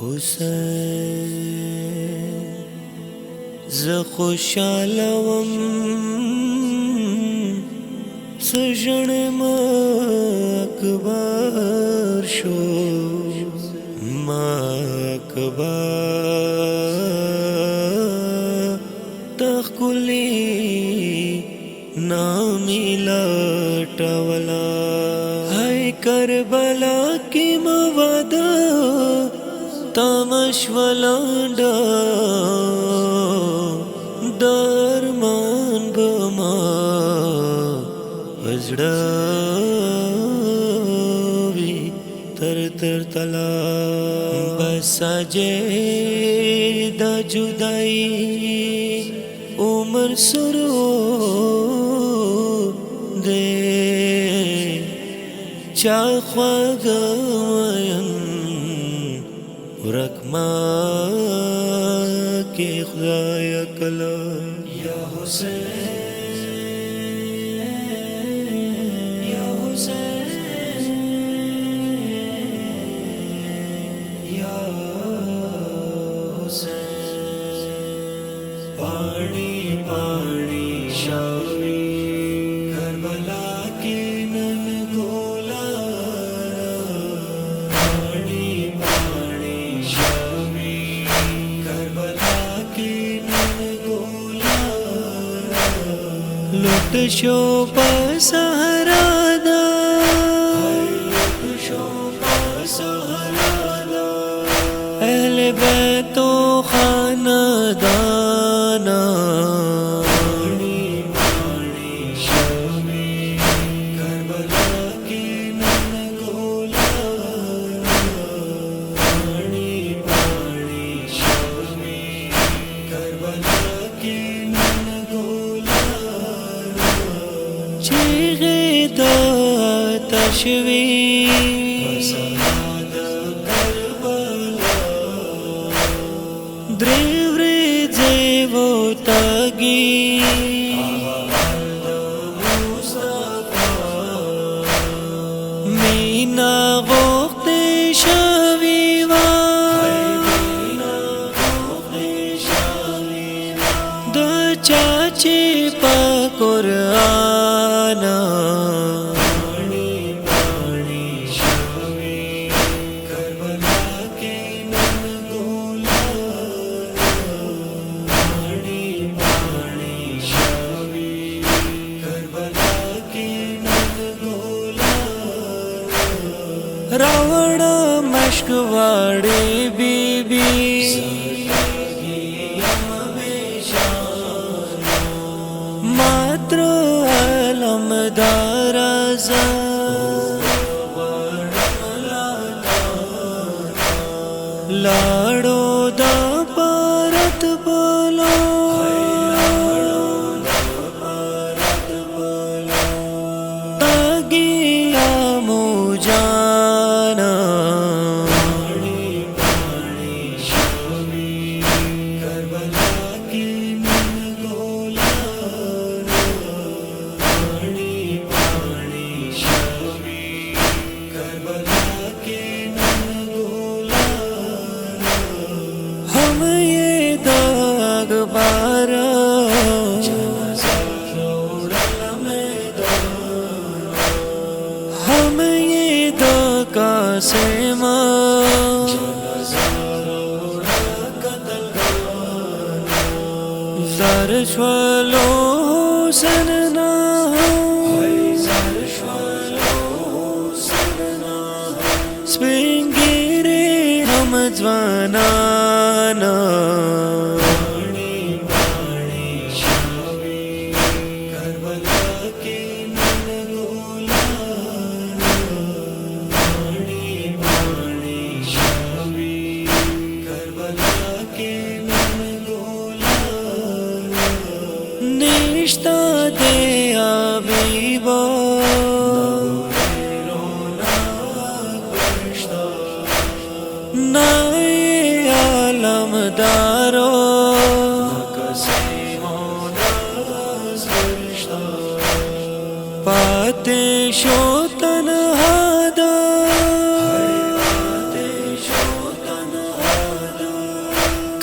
حسین ز خوشالوم سجنم اکبر شو ما اکبر تخکلی نامی لٹولا ہے کربلا کی مودا تامش ولانڈا درمان بما وزڑاوی تر تر تلا بس جے دا جدائی عمر سرو دے چاخواگ وین رکما کے خدای کلا یا حسین یا حسین یا حسین پانی پانی شاوی کربلا کے نن گولا پانی پانی شاوی کربلا کے نن گولا لٹ شو پسہرا دا لٹ شو پسہرا دا اہل بیت و خاندانا پانی پانی شاوی کربلا کے نن گولا پانی پانی شاوی کربلا کے نن گولا چیغے دا تشوی دریوری زیو تاگی مینا وقت شاوی دا چاچی پا قرآن راوڑ مشکواڑی بی بی ماتر علم دارازا لاڑو دا پارت بولو تاگیا موجانا ہم یہ داغ بارا ہم یہ داغ سیما زرش ولو سننا سپنگیری ہم جوانانا نشتا دے آبیبا نائی عالم دارو پاتے شو تنہا دا